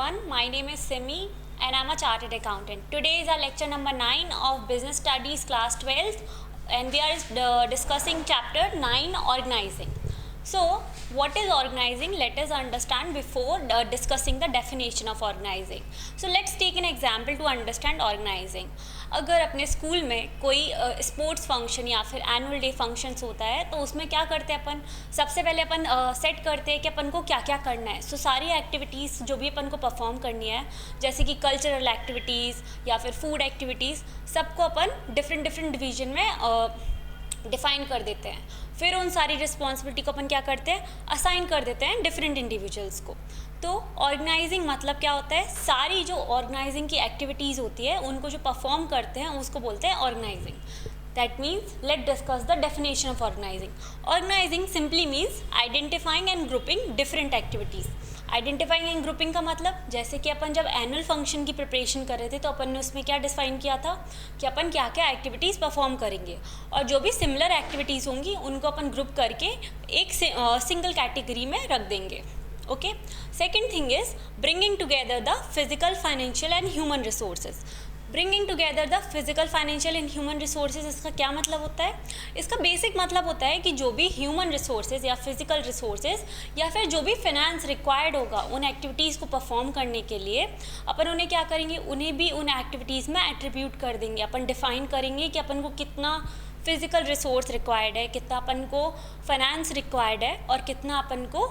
everyone, my name is Simi and I'm a chartered accountant. Today is our lecture number 9 of Business Studies class 12 and we are discussing chapter 9, organizing. So what is organizing? Let us understand before discussing the definition of organizing. So let's take an example to understand organizing. अगर अपने school में कोई sports function या फिर annual day functions होता है तो उसमें क्या करते हैं अपन, सबसे पहले अपन सेट करते हैं कि अपन को क्या क्या करना है. सो सारी एक्टिविटीज़ जो भी अपन को परफॉर्म करनी है, जैसे कि कल्चरल एक्टिविटीज़ या फिर फूड एक्टिविटीज़, सबको अपन डिफरेंट डिवीजन में डिफ़ाइन कर देते हैं. फिर उन सारी रिस्पॉन्सिबिलिटी को अपन क्या करते हैं, असाइन कर देते हैं डिफरेंट इंडिविजुअल्स को. तो ऑर्गेनाइजिंग मतलब क्या होता है, सारी जो ऑर्गेनाइजिंग की एक्टिविटीज़ होती है उनको जो परफॉर्म करते हैं उसको बोलते हैं organising. That means let discuss the definition of organising. Organising simply means identifying and grouping different activities. Identifying and grouping का मतलब, जैसे कि अपन जब एनुअल फंक्शन की प्रिपरेशन कर रहे थे तो अपन ने उसमें क्या डिफाइन किया था कि अपन क्या क्या एक्टिविटीज़ परफॉर्म करेंगे, और जो भी सिमिलर एक्टिविटीज़ होंगी उनको अपन ग्रुप करके एक सिंगल कैटेगरी में रख देंगे. Okay. Second thing is bringing together the physical, financial and human resources. Bringing together the physical, financial and human resources, इसका क्या मतलब होता है? इसका बेसिक मतलब होता है कि जो भी ह्यूमन रिसोर्सेज या फिजिकल रिसोर्सेज या फिर जो भी फाइनेंस रिक्वायर्ड होगा उन एक्टिविटीज़ को परफॉर्म करने के लिए, अपन उन्हें क्या करेंगे, उन्हें भी उन एक्टिविटीज़ में एट्रीब्यूट कर देंगे. अपन डिफाइन करेंगे कि अपन को कितना फिजिकल रिसोर्स रिक्वायर्ड है, कितना अपन को फाइनेंस रिक्वायर्ड है, और कितना अपन को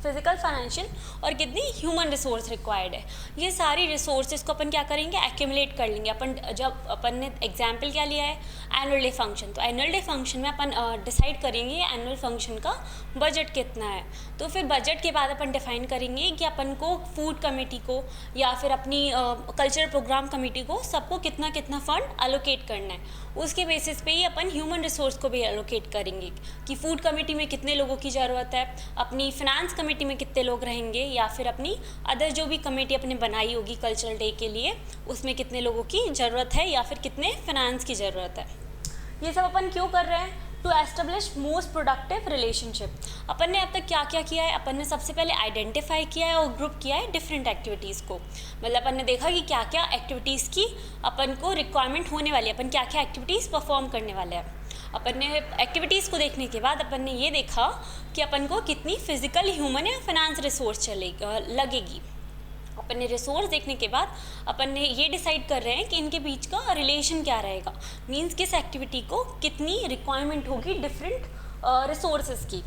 फिजिकल, फाइनेंशियल और कितनी ह्यूमन रिसोर्स रिक्वायर्ड है. ये सारी रिसोर्सेज को अपन क्या करेंगे, एक्यूमुलेट कर लेंगे. जब अपन ने एग्जाम्पल क्या लिया है, एनुअल डे फंक्शन, तो एनुअल डे फंक्शन में अपन डिसाइड करेंगे एनुअल फंक्शन का बजट कितना है. तो फिर बजट के बाद अपन डिफाइन करेंगे कि अपन को फूड कमेटी को या फिर अपनी कल्चरल प्रोग्राम कमेटी को सबको कितना कितना फंड एलोकेट करना है. उसके बेसिस पे ही अपन ह्यूमन रिसोर्स को भी एलोकेट करेंगे कि फूड कमेटी में कितने लोगों की ज़रूरत है, अपनी फिनेंस कमेटी में कितने लोग रहेंगे, या फिर अपनी अदर जो भी कमेटी अपने बनाई होगी कल्चरल डे के लिए उसमें कितने लोगों की ज़रूरत है या फिर कितने फिनेंस की ज़रूरत है. ये सब अपन क्यों कर रहे हैं? To establish most productive relationship. अपन ने अब तक क्या क्या किया है, अपन ने सबसे पहले आइडेंटिफाई किया है और ग्रुप किया है डिफरेंट एक्टिविटीज़ को. मतलब अपन ने देखा कि क्या क्या एक्टिविटीज़ की अपन को रिक्वायरमेंट होने वाली है, अपन क्या क्या एक्टिविटीज़ परफॉर्म करने वाले हैं. अपन ने एक्टिविटीज़ को देखने के बाद अपन ने ये देखा कि अपन को कितनी फिजिकल, ह्यूमन या फाइनेंस रिसोर्स लगेगी. अपन ने रिसोर्स देखने के बाद अपन ने ये डिसाइड कर रहे हैं कि इनके बीच का रिलेशन क्या रहेगा. मींस किस एक्टिविटी को कितनी रिक्वायरमेंट होगी डिफरेंट रिसोर्सेज की.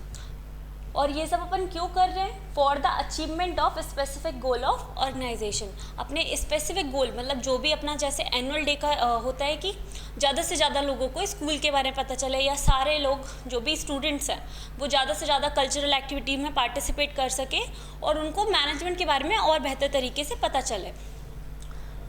और ये सब अपन क्यों कर रहे हैं? For the achievement of specific goal of organisation. अपने स्पेसिफिक गोल, मतलब जो भी अपना जैसे एनुअल डे का होता है कि ज़्यादा से ज़्यादा लोगों को स्कूल के बारे में पता चले, या सारे लोग जो भी स्टूडेंट्स हैं वो ज़्यादा से ज़्यादा कल्चरल एक्टिविटी में पार्टिसिपेट कर सके और उनको मैनेजमेंट के बारे में और बेहतर तरीके से पता चले.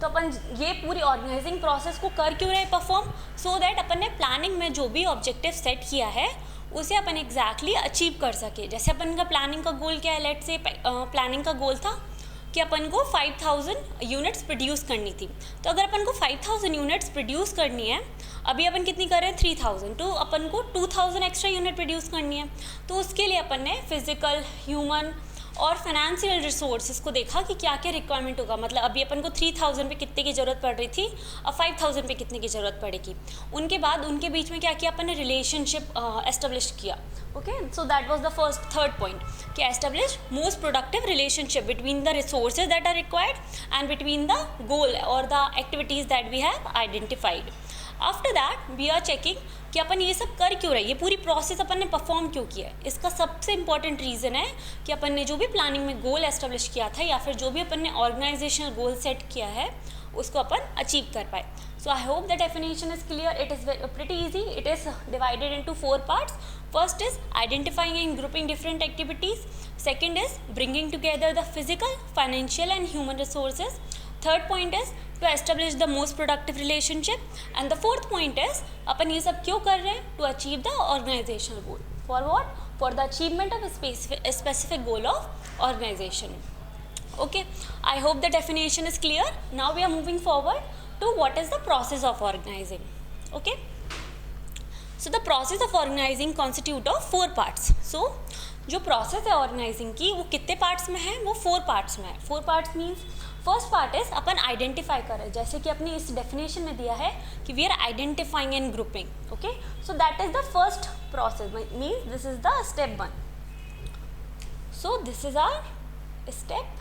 तो अपन ये पूरी ऑर्गेनाइजिंग प्रोसेस को कर क्यों रहे परफॉर्म? सो दैट अपन ने प्लानिंग में जो भी ऑब्जेक्टिव सेट किया है उसे अपन एग्जैक्टली अचीव कर सके. जैसे अपन का प्लानिंग का गोल क्या है, लेट्स से प्लानिंग का गोल था कि अपन को 5000 यूनिट्स प्रोड्यूस करनी थी. तो अगर अपन को 5000 यूनिट्स प्रोड्यूस करनी है, अभी अपन कितनी कर रहे हैं 3000, तो अपन को 2000 एक्स्ट्रा यूनिट प्रोड्यूस करनी है. तो उसके लिए अपन ने फिजिकल, ह्यूमन और फाइनेंशियल रिसोर्सेज को देखा कि क्या क्या रिक्वायरमेंट होगा. मतलब अभी अपन को 3000 पे कितने की ज़रूरत पड़ रही थी, अब 5000 पे कितने की ज़रूरत पड़ेगी. उनके बाद उनके बीच में क्या किया, अपन ने रिलेशनशिप एस्टेब्लिश किया. Okay. So that was the third point कि establish most productive relationship between the resources that are required and between the goal और the activities that we have identified. After that we are checking कि अपन ये सब कर क्यों रहे, ये पूरी प्रोसेस अपन ने परफॉर्म क्यों किया है. इसका सबसे इंपॉर्टेंट रीज़न है कि अपन ने जो भी प्लानिंग में गोल एस्टेब्लिश किया था या फिर जो भी अपन ने ऑर्गेनाइजेशनल गोल सेट किया है उसको अपन अचीव कर पाए. So I hope the definition is clear. It is pretty easy. It is divided into 4 parts. First is identifying and grouping different activities. Second is bringing together the physical, financial and human resources. Third point is to establish the most productive relationship, and the fourth point is अपन ये सब क्यों कर रहे हैं, to achieve the organizational goal. For what? For the achievement of a specific goal of organization. Okay, I hope the definition is clear. Now we are moving forward to what is the process of organizing. Okay, so the process of organizing constitute of 4 parts. So जो process है organising की वो कितने parts में है, वो 4 parts में है। 4 parts means first part is upon identify करें, जैसे कि अपनी इस डेफिनेशन में दिया है कि we are identifying and grouping. Okay, so that is the first process, means this is the step 1. So this is our step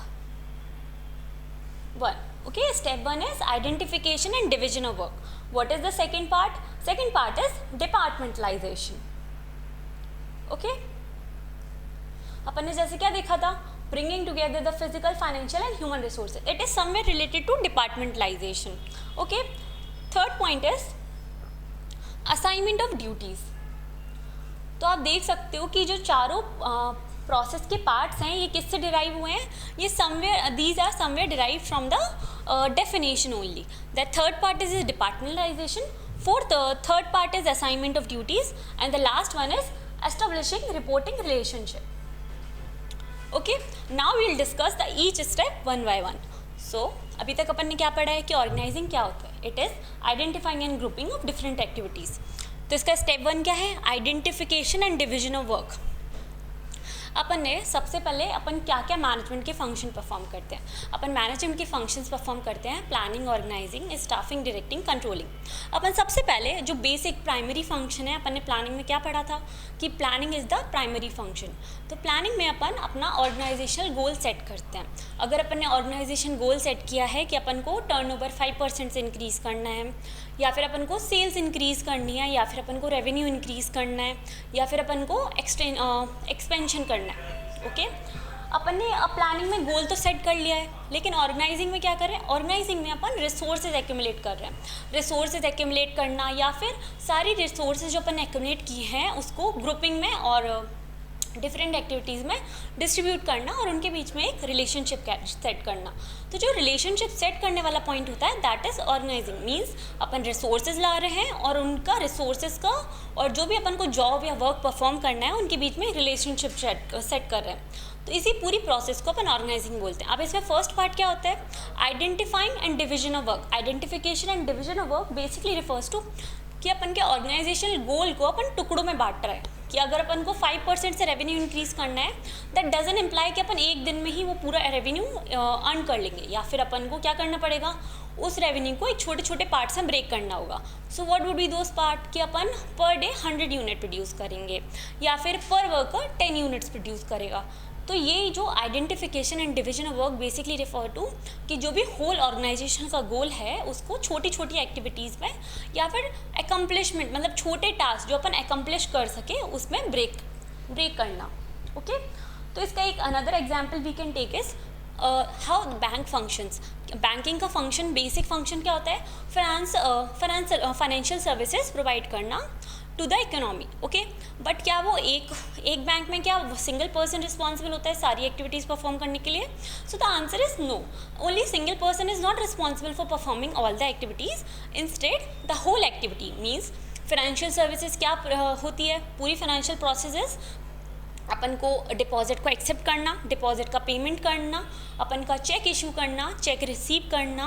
1. Okay, step 1 is identification and division of work. What is the second part? Second part is departmentalization. Okay, अपन ने जैसे क्या देखा था, bringing together the physical, financial and human resources. It is somewhere related to departmentalization. Okay, third point is assignment of duties. तो आप देख सकते हो कि जो चारों प्रोसेस के पार्ट्स हैं ये किससे डिराइव हुए हैं, ये somewhere these are somewhere derive from the definition only. The third part is departmentalisation, third part is assignment of duties and the last one is establishing reporting relationship. Okay, now we will discuss the each step one by one. So अभी तक अपन ने क्या पढ़ा है कि organising क्या होता है. It is identifying and grouping of different activities. तो इसका स्टेप 1 क्या है, identification and division of work. अपन ने सबसे पहले अपन क्या क्या मैनेजमेंट के फंक्शन परफॉर्म करते हैं. अपन मैनेजमेंट के फंक्शंस परफॉर्म करते हैं planning, organising, staffing, directing, controlling. अपन सबसे पहले जो बेसिक प्राइमरी फंक्शन है, अपन ने प्लानिंग में क्या पढ़ा था कि planning is the primary function. तो प्लानिंग में अपन अपना ऑर्गेनाइजेशनल गोल सेट करते हैं. अगर अपन ने ऑर्गेनाइजेशन गोल सेट किया है कि अपन को टर्नओवर 5% से इंक्रीज़ करना है, या फिर अपन को सेल्स इंक्रीज़ करनी है, या फिर अपन को रेवेन्यू इंक्रीज़ करना है, या फिर अपन को एक्सपेंशन करना है. ओके, अपन ने प्लानिंग में गोल तो सेट कर लिया है, लेकिन ऑर्गेनाइजिंग में क्या करें, ऑर्गेनाइजिंग में अपन रिसोर्सेज एक्यूमुलेट कर रहे हैं. रिसोर्सेज एक्यूमुलेट करना या फिर सारी रिसोर्सेज जो अपन ने एक्यूमुलेट की हैं उसको ग्रुपिंग में और डिफरेंट एक्टिविटीज़ में डिस्ट्रीब्यूट करना और उनके बीच में एक रिलेशनशिप सेट करना. तो जो रिलेशनशिप सेट करने वाला पॉइंट होता है दैट इज़ ऑर्गेनाइजिंग. मीन्स अपन रिसोर्सेज ला रहे हैं और उनका रिसोर्सेज का और जो भी अपन को जॉब या वर्क परफॉर्म करना है उनके बीच में रिलेशनशिप सेट कर रहे हैं. तो इसी पूरी प्रोसेस को अपन ऑर्गेनाइजिंग बोलते हैं. अब इसमें फर्स्ट पार्ट क्या होता है, identifying and division of work. Identification and division of work basically refers to कि अपन के ऑर्गेनाइजेशनल गोल को अपन टुकड़ों में बांट रहे हैं. कि अगर अपन को 5% से रेवेन्यू इंक्रीज़ करना है, दैट डजंट इम्प्लाई कि अपन एक दिन में ही वो पूरा रेवेन्यू अर्न कर लेंगे, या फिर अपन को क्या करना पड़ेगा, उस रेवेन्यू को एक छोटे छोटे पार्ट्स में ब्रेक करना होगा. So what would be those part कि अपन पर डे 100 यूनिट प्रोड्यूस करेंगे, या फिर पर वर्कर 10 यूनिट्स प्रोड्यूस करेगा. तो ये जो identification and division of work basically refer to कि जो भी होल ऑर्गेनाइजेशन का गोल है उसको छोटी छोटी एक्टिविटीज़ में या फिर एकम्प्लिशमेंट मतलब छोटे टास्क जो अपन एकम्प्लिश कर सके उसमें ब्रेक करना. ओके, तो इसका एक another example we can take is how bank functions. Banking का फंक्शन बेसिक फंक्शन क्या होता है, फाइनेंशियल सर्विसेज प्रोवाइड करना to the economy. Okay, but क्या वो एक बैंक में क्या सिंगल पर्सन रिस्पॉन्सिबल होता है सारी एक्टिविटीज़ परफॉर्म करने के लिए? So the answer is no. Only single person is not responsible for performing all the activities. Instead the whole activity means financial services क्या होती है, पूरी फाइनेंशियल प्रोसेसेस अपन को डिपॉजिट को एक्सेप्ट करना, डिपॉजिट का पेमेंट करना, अपन का चेक इशू करना, चेक रिसीव करना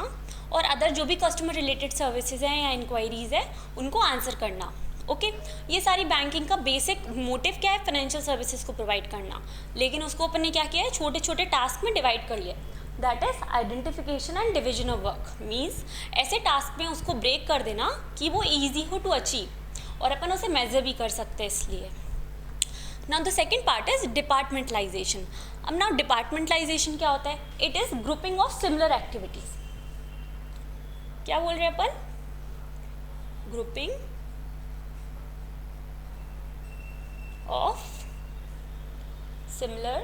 और अदर जो भी कस्टमर रिलेटेड सर्विसेज हैं या इंक्वायरीज़ है उनको आंसर करना. ओके, ये सारी बैंकिंग का बेसिक मोटिव क्या है, फाइनेंशियल सर्विसेज को प्रोवाइड करना. लेकिन उसको अपन ने क्या किया है, छोटे छोटे टास्क में डिवाइड कर लिया. That is identification and division of work. Means ऐसे टास्क में उसको ब्रेक कर देना कि वो ईजी हो टू अचीव और अपन उसे मेजर भी कर सकते हैं. इसलिए now the second part is departmentalisation. अब नाउ डिपार्टमेंटलाइजेशन क्या होता है, it is grouping of similar activities. क्या बोल रहे हैं अपन, ग्रुपिंग of similar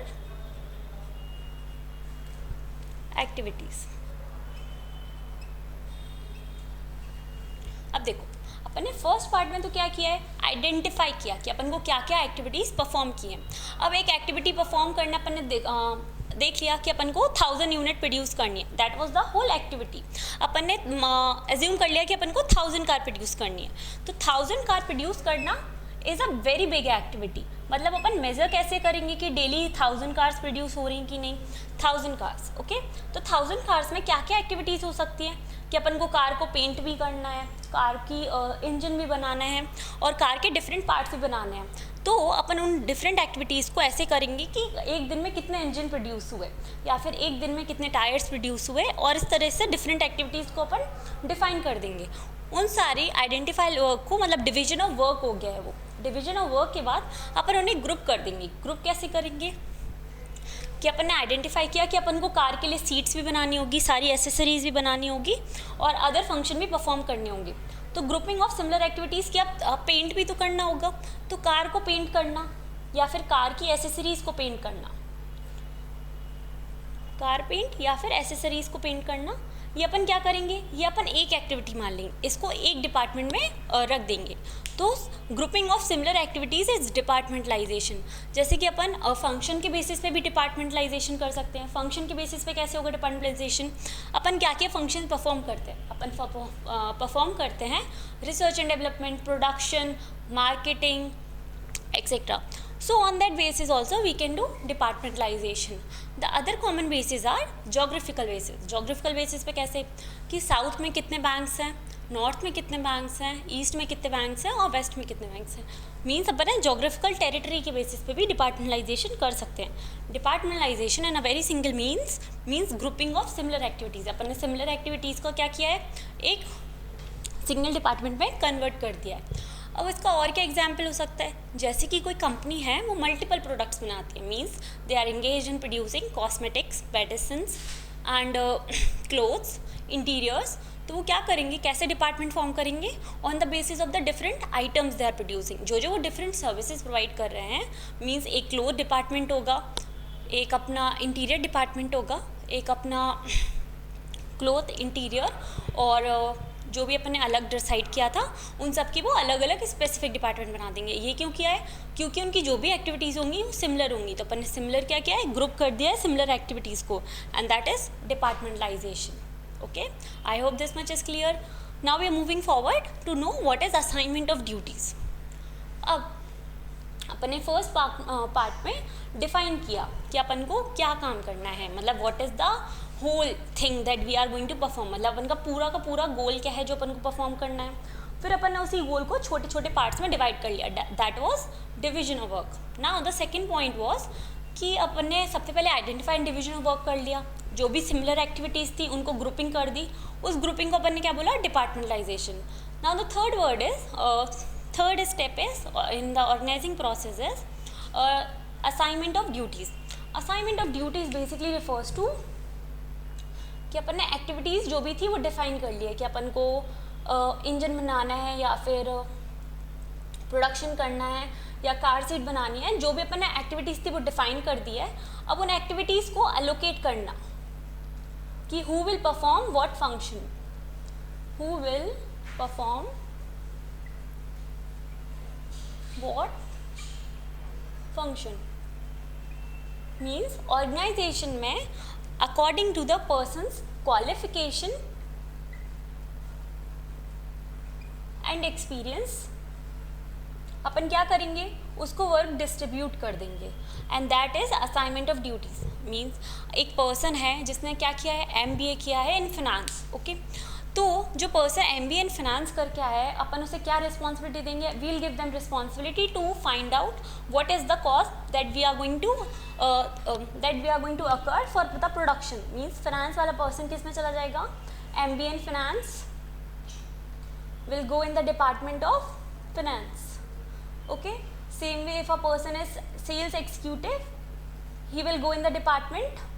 activities. अब देखो अपन ने फर्स्ट पार्ट में तो क्या किया है, आइडेंटिफाई किया कि अपन को क्या क्या एक्टिविटीज़ परफॉर्म की हैं. अब एक एक्टिविटी परफॉर्म करना अपन ने देख लिया कि अपन को 1000 यूनिट प्रोड्यूस करनी है. That was the whole activity. अपन ने एज्यूम कर लिया कि अपन को 1000 कार प्रोड्यूस करनी है. तो 1000 कार प्रोड्यूस करना is a very big activity. मतलब अपन मेज़र कैसे करेंगे कि डेली 1000 कार्स प्रोड्यूस हो रही हैं कि नहीं, 1000 कार्स. ओके, तो 1000 कार्स में क्या क्या एक्टिविटीज़ हो सकती हैं कि अपन को कार को पेंट भी करना है, कार की इंजन भी बनाना है और कार के डिफरेंट पार्ट्स भी बनाने हैं. तो अपन उन डिफरेंट एक्टिविटीज़ को ऐसे करेंगे कि एक दिन में कितने इंजन प्रोड्यूस हुए या फिर एक दिन में कितने टायर्स प्रोड्यूस हुए, और इस तरह से डिफरेंट एक्टिविटीज़ को अपन डिफाइन कर देंगे। उन सारी आइडेंटिफाई वर्क को, मतलब डिवीजन ऑफ वर्क हो गया है वो। डिवीजन ऑफ वर्क के बाद अपन उन्हें ग्रुप कर देंगे। ग्रुप कैसे करेंगे कि अपन ने आइडेंटिफाई किया कि अपन को कार के लिए सीट्स भी बनानी होगी, सारी एसेसरीज भी बनानी होगी और अदर फंक्शन भी परफॉर्म करने होंगे। तो ग्रुपिंग ऑफ सिमिलर एक्टिविटीज़ की अब पेंट भी तो करना होगा, तो कार को पेंट करना या फिर कार की एसेसरीज़ को पेंट करना, कार पेंट या फिर एसेसरीज को पेंट करना, ये अपन क्या करेंगे, ये अपन एक एक्टिविटी मान लेंगे, इसको एक डिपार्टमेंट में रख देंगे। तो grouping of similar activities is departmentalisation. जैसे कि अपन फंक्शन के बेसिस पे भी डिपार्टमेंटलाइजेशन कर सकते हैं। फंक्शन के बेसिस पे कैसे होगा डिपार्टमेंटलाइजेशन, अपन क्या क्या फंक्शन परफॉर्म करते हैं, अपन परफॉर्म करते हैं research and development, production, marketing, etcetera. So on that basis also we can do departmentalization. The other common bases are geographical basis. Geographical basis पे कैसे कि साउथ में कितने बैंक्स हैं, नॉर्थ में कितने बैंक्स हैं, ईस्ट में कितने बैंक्स हैं और वेस्ट में कितने बैंक्स हैं। मीन्स अपन जोग्राफिकल टेरिटरी के बेसिस पे भी डिपार्टमेंटलाइजेशन कर सकते हैं। Departmentalisation in a very single means grouping of similar activities. अपन ने सिमिलर एक्टिविटीज़ को क्या किया है, एक सिंगल डिपार्टमेंट में कन्वर्ट कर दिया है। अब इसका और क्या एग्जाम्पल हो सकता है, जैसे कि कोई कंपनी है वो मल्टीपल प्रोडक्ट्स बनाती है, means they are engage in producing cosmetics, medicines and clothes, interiors. तो वो क्या करेंगे, कैसे डिपार्टमेंट फॉर्म करेंगे, on the basis of the different items they are producing. जो वो डिफरेंट सर्विसेज प्रोवाइड कर रहे हैं, मीन्स एक क्लोथ डिपार्टमेंट होगा, एक अपना इंटीरियर डिपार्टमेंट होगा, एक अपना क्लोथ इंटीरियर, और जो भी अपन ने अलग डिसाइड किया था उन सब की वो अलग अलग स्पेसिफिक डिपार्टमेंट बना देंगे। ये क्यों किया है, क्योंकि उनकी जो भी एक्टिविटीज़ होंगी वो सिमिलर होंगी। तो अपन ने सिमिलर क्या किया है, ग्रुप कर दिया है सिमिलर एक्टिविटीज़ को, and that is departmentalisation. Okay, I hope this much is clear. Now we are moving forward to know what is assignment of duties. अब अपन ने फर्स्ट पार्ट में डिफाइन किया कि अपन को क्या काम करना है, मतलब what is the whole thing that we are going to perform, मतलब अपन का पूरा गोल क्या है जो अपन को परफॉर्म करना है। फिर अपन ने उसी गोल को छोटे छोटे पार्ट्स में डिवाइड कर लिया, that was division of work. Now the second point was कि अपन ने सबसे पहले identify and division of work कर लिया, जो भी सिमिलर एक्टिविटीज़ थी उनको ग्रुपिंग कर दी, उस ग्रुपिंग को अपन ने क्या बोला, departmentalisation. Now the third step is in the organising process is assignment of duties. Assignment of duties basically refers to कि अपन ने एक्टिविटीज़ जो भी थी वो डिफाइन कर लिया कि अपन को इंजन बनाना है या फिर प्रोडक्शन करना है या कार सीट बनानी है, जो भी अपन ने एक्टिविटीज़ थी वो डिफाइन कर दी है। अब उन एक्टिविटीज़ को एलोकेट करना कि who will perform what function, who will perform what function, means organisation में according to the person's qualification and experience अपन क्या करेंगे, उसको वर्क डिस्ट्रीब्यूट कर देंगे, and that is assignment of duties. Means एक पर्सन है जिसने क्या किया है, MBA किया है इन फिनांस। ओके, तो जो पर्सन MBA इन फिनांस करके आया है, अपन उसे क्या रिस्पॉन्सिबिलिटी देंगे, we will give them responsibility to find out what is the cost that we are going to occur for the production. Means finance वाला पर्सन किस में चला जाएगा, MBA in finance will go in the department of finance. Okay, same way if a person is sales executive, he will go in the department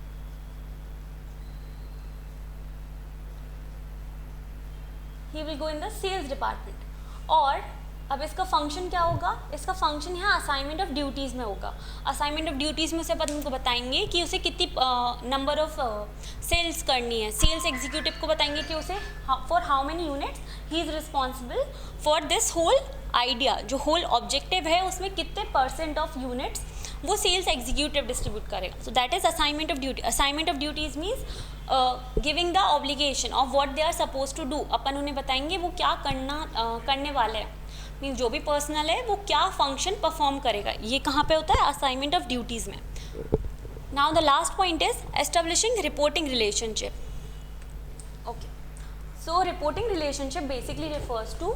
he will go in the sales department। और अब इसका function क्या होगा, इसका function यहाँ assignment of duties में होगा। Assignment of duties में से अपन उनको बताएंगे कि उसे कितनी नंबर ऑफ सेल्स करनी है। सेल्स एग्जीक्यूटिव को बताएंगे कि उसे for how many units he is responsible for this whole idea, जो होल ऑब्जेक्टिव है उसमें कितने % ऑफ यूनिट्स वो सेल्स एग्जीक्यूटिव डिस्ट्रीब्यूट करेगा। So that is assignment of duty. Assignment of duties means giving the obligation of what they are suppose to do. अपन उन्हें बताएंगे वो क्या करने वाले हैं, मीन्स जो भी पर्सनल है वो क्या फंक्शन परफॉर्म करेगा। ये कहाँ पे होता है, असाइनमेंट ऑफ ड्यूटीज़ में। Now the last point is establishing reporting relationship. Okay, so reporting relationship basically refers to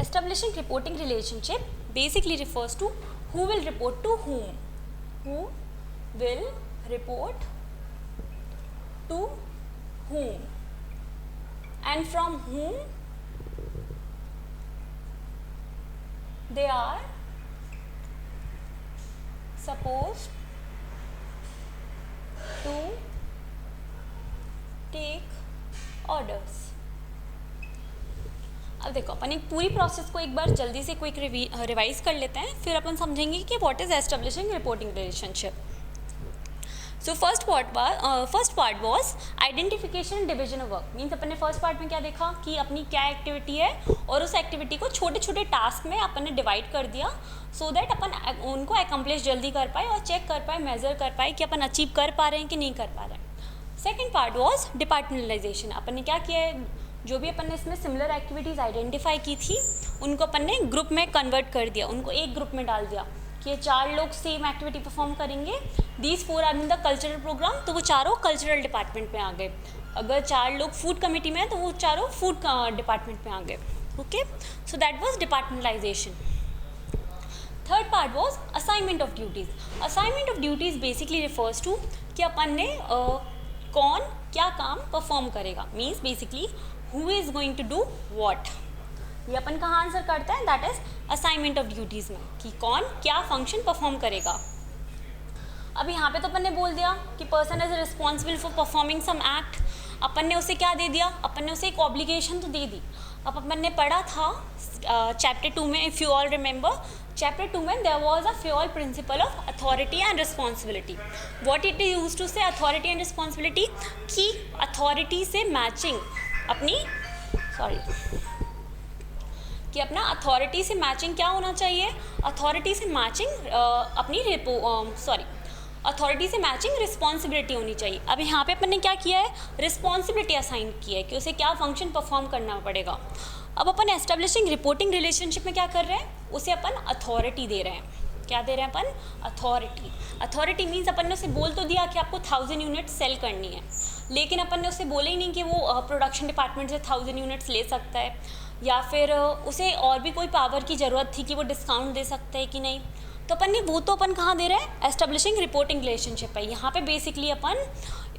Establishing reporting relationship basically refers to who will report to whom. Who will report to whom and from whom they are supposed to take orders. अब देखो अपन एक पूरी process को एक बार जल्दी से quick revise कर लेते हैं, फिर अपन समझेंगे कि what is establishing reporting relationship. So first part was identification division of work. Means अपन ने फर्स्ट पार्ट में क्या देखा कि अपनी क्या एक्टिविटी है और उस एक्टिविटी को छोटे छोटे टास्क में अपन ने डिवाइड कर दिया सो दैट अपन उनको एकम्प्लिश जल्दी कर पाए और चेक कर पाए, मेजर कर पाए कि अपन अचीव कर पा रहे हैं कि नहीं कर पा रहे हैं. Second part was departmentalisation. अपन ने क्या किया है, जो भी अपन ने इसमें सिमिलर एक्टिविटीज़ आइडेंटिफाई की थी उनको अपन ने ग्रुप में कन्वर्ट कर दिया, उनको एक ग्रुप में डाल दिया कि ये 4 लोग सेम एक्टिविटी परफॉर्म करेंगे. These 4 are in the cultural programme, तो वो चारों कल्चरल डिपार्टमेंट में आ गए. अगर 4 लोग फूड कमेटी में हैं तो वो चारों फूड डिपार्टमेंट में आ गए. Okay, so that was departmentalisation. Third part was assignment of duties. Assignment of duties basically refers to कि अपन ने कौन क्या काम परफॉर्म करेगा. Means basically who is going to do what. ये अपन कहाँ आंसर करता है, that is assignment of duties में, कि कौन क्या फंक्शन परफॉर्म करेगा. अब यहाँ पे तो अपन ने बोल दिया कि person is responsible for performing some act. अपन ने उसे क्या दे दिया, अपन ने उसे एक ऑब्लिगेशन तो दे दी. अब अपन ने पढ़ा था चैप्टर 2 में, if you all remember, chapter 2 में there was a fuel principle of authority and responsibility. What it is use to say authority and responsibility, कि अथॉरिटी से मैचिंग कि अपना अथॉरिटी से मैचिंग क्या होना चाहिए, अथॉरिटी से मैचिंग अथॉरिटी से मैचिंग रिस्पॉन्सिबिलिटी होनी चाहिए. अब यहाँ पे अपन ने क्या किया है, रिस्पॉन्सिबिलिटी असाइन की है कि उसे क्या फंक्शन परफॉर्म करना पड़ेगा. अब अपन एस्टेब्लिशिंग रिपोर्टिंग रिलेशनशिप में क्या कर रहे हैं, उसे अपन अथॉरिटी दे रहे हैं. क्या दे रहे हैं अपन, अथॉरिटी. अथॉरिटी मीन्स अपन ने उसे बोल तो दिया कि आपको 1000 यूनिट सेल करनी है, लेकिन अपन ने उसे बोले ही नहीं कि वो प्रोडक्शन डिपार्टमेंट से 1000 यूनिट्स ले सकता है, या फिर उसे और भी कोई पावर की ज़रूरत थी कि वो डिस्काउंट दे सकता है कि नहीं. तो अपन ने वो तो अपन कहाँ दे रहे हैं, एस्टेब्लिशिंग रिपोर्टिंग रिलेशनशिप है. यहाँ पे बेसिकली अपन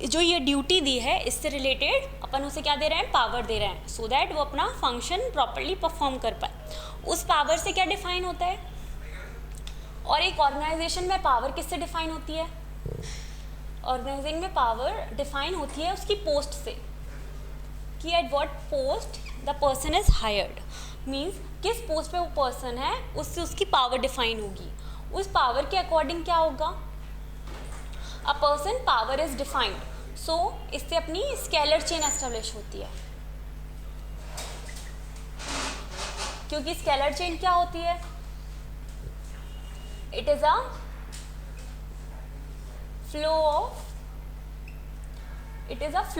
जो ये ड्यूटी दी है इससे रिलेटेड अपन उसे क्या दे रहे हैं, पावर दे रहे हैं, सो दैट वो अपना फंक्शन प्रॉपरली परफॉर्म कर पाए. उस पावर से क्या डिफाइन होता है, और एक ऑर्गेनाइजेशन में पावर किससे डिफाइन होती है, ऑर्गेनाइजिंग में पावर डिफाइन होती है उसकी पोस्ट से, कि eight what post the person is hired. Means किस पोस्ट पे वो पर्सन है उससे उसकी पावर डिफाइन होगी. उस पावर के अकॉर्डिंग क्या होगा, a person power is defined, so इससे अपनी स्केलर चेन एस्टेब्लिश होती है. क्योंकि स्केलर चेन क्या होती है, it is a flow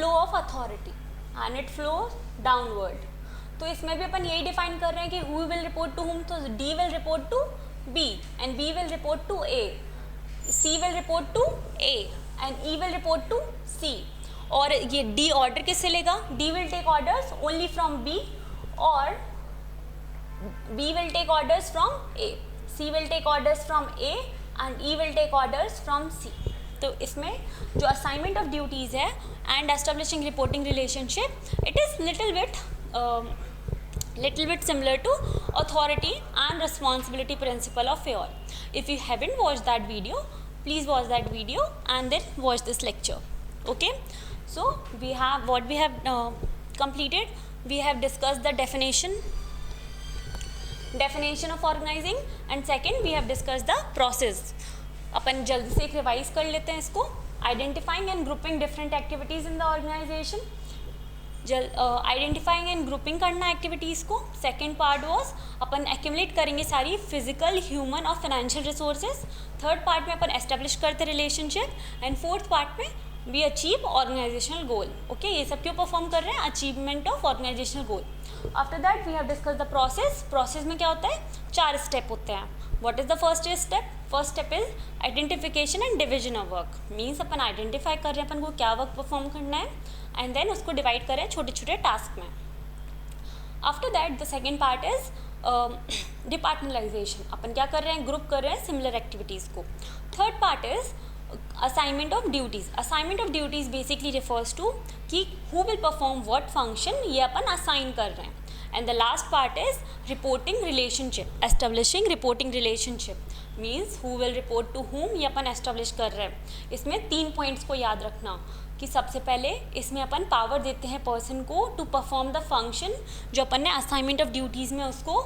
of authority and it flows downward. तो इसमें भी अपन यही डिफाइन कर रहे हैं कि who will report to whom, तो D will report to B and B will report to A, C will report to A and E will report to C. और ये डी ऑर्डर किससे लेगा, D will take orders only from B और B will take orders from A, C will take orders from A and E will take orders from C. तो इसमें जो assignment of duties है and establishing reporting relationship, it is little bit similar to authority and responsibility principle of FAOL. If you haven't watched that video, please watch that video and then watch this lecture. Okay, so we have completed. We have discussed the definition of organizing, and second we have discussed the process. अपन जल्दी से एक revise कर लेते हैं इसको. Identifying and grouping different activities in the organization. Identifying and grouping करना activities को. Second part was अपन एक्यूमुलेट करेंगे सारी फिजिकल, ह्यूमन और फाइनेंशियल रिसोर्सेज. थर्ड पार्ट में अपन एस्टेब्लिश करते रिलेशनशिप, एंड फोर्थ पार्ट में we achieve organisational goal. Okay, ये सब क्यों परफॉर्म कर रहे हैं, achievement of organisational goal. After that we have discuss the process. Process में क्या होता है, 4 स्टेप होते हैं. What is the first step, first step is identification and division of work. Means upon identify कर रहे हैं अपन को क्या वर्क परफॉर्म करना है, एंड देन उसको डिवाइड करें छोटे छोटे टास्क में. After that the second part is departmentalisation, अपन क्या कर रहे हैं, ग्रुप कर रहे हैं सिमिलर एक्टिविटीज़ को. Third part is assignment of duties. Assignment of duties basically refers to कि who will perform what function, ये अपन असाइन कर रहे हैं. And the last part is reporting relationship, establishing reporting relationship means who will report to whom, ये अपन establish कर रहे हैं. इसमें 3 पॉइंट्स को याद रखना कि सबसे पहले इसमें अपन पावर देते हैं पर्सन को टू परफॉर्म द फंक्शन जो अपन ने असाइनमेंट ऑफ ड्यूटीज़ में उसको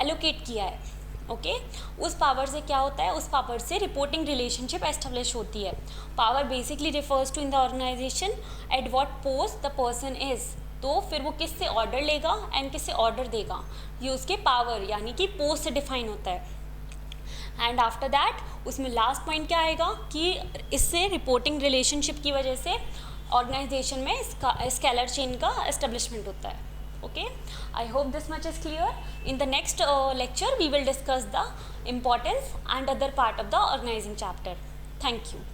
एलोकेट किया है. ओके उस पावर से क्या होता है, उस पावर से रिपोर्टिंग रिलेशनशिप एस्टेब्लिश होती है. Power basically refers to in the organisation at what post the person is. तो फिर वो किससे ऑर्डर लेगा एंड किससे ऑर्डर देगा, ये उसके पावर यानी कि पोस्ट से डिफाइन होता है. एंड आफ्टर दैट उसमें लास्ट पॉइंट क्या आएगा कि इससे रिपोर्टिंग रिलेशनशिप की वजह से ऑर्गेनाइजेशन में स्केलर चेन का एस्टेब्लिशमेंट होता है. Okay, I hope this much is clear. In the next lecture we will discuss the importance and other part of the organizing chapter. Thank you.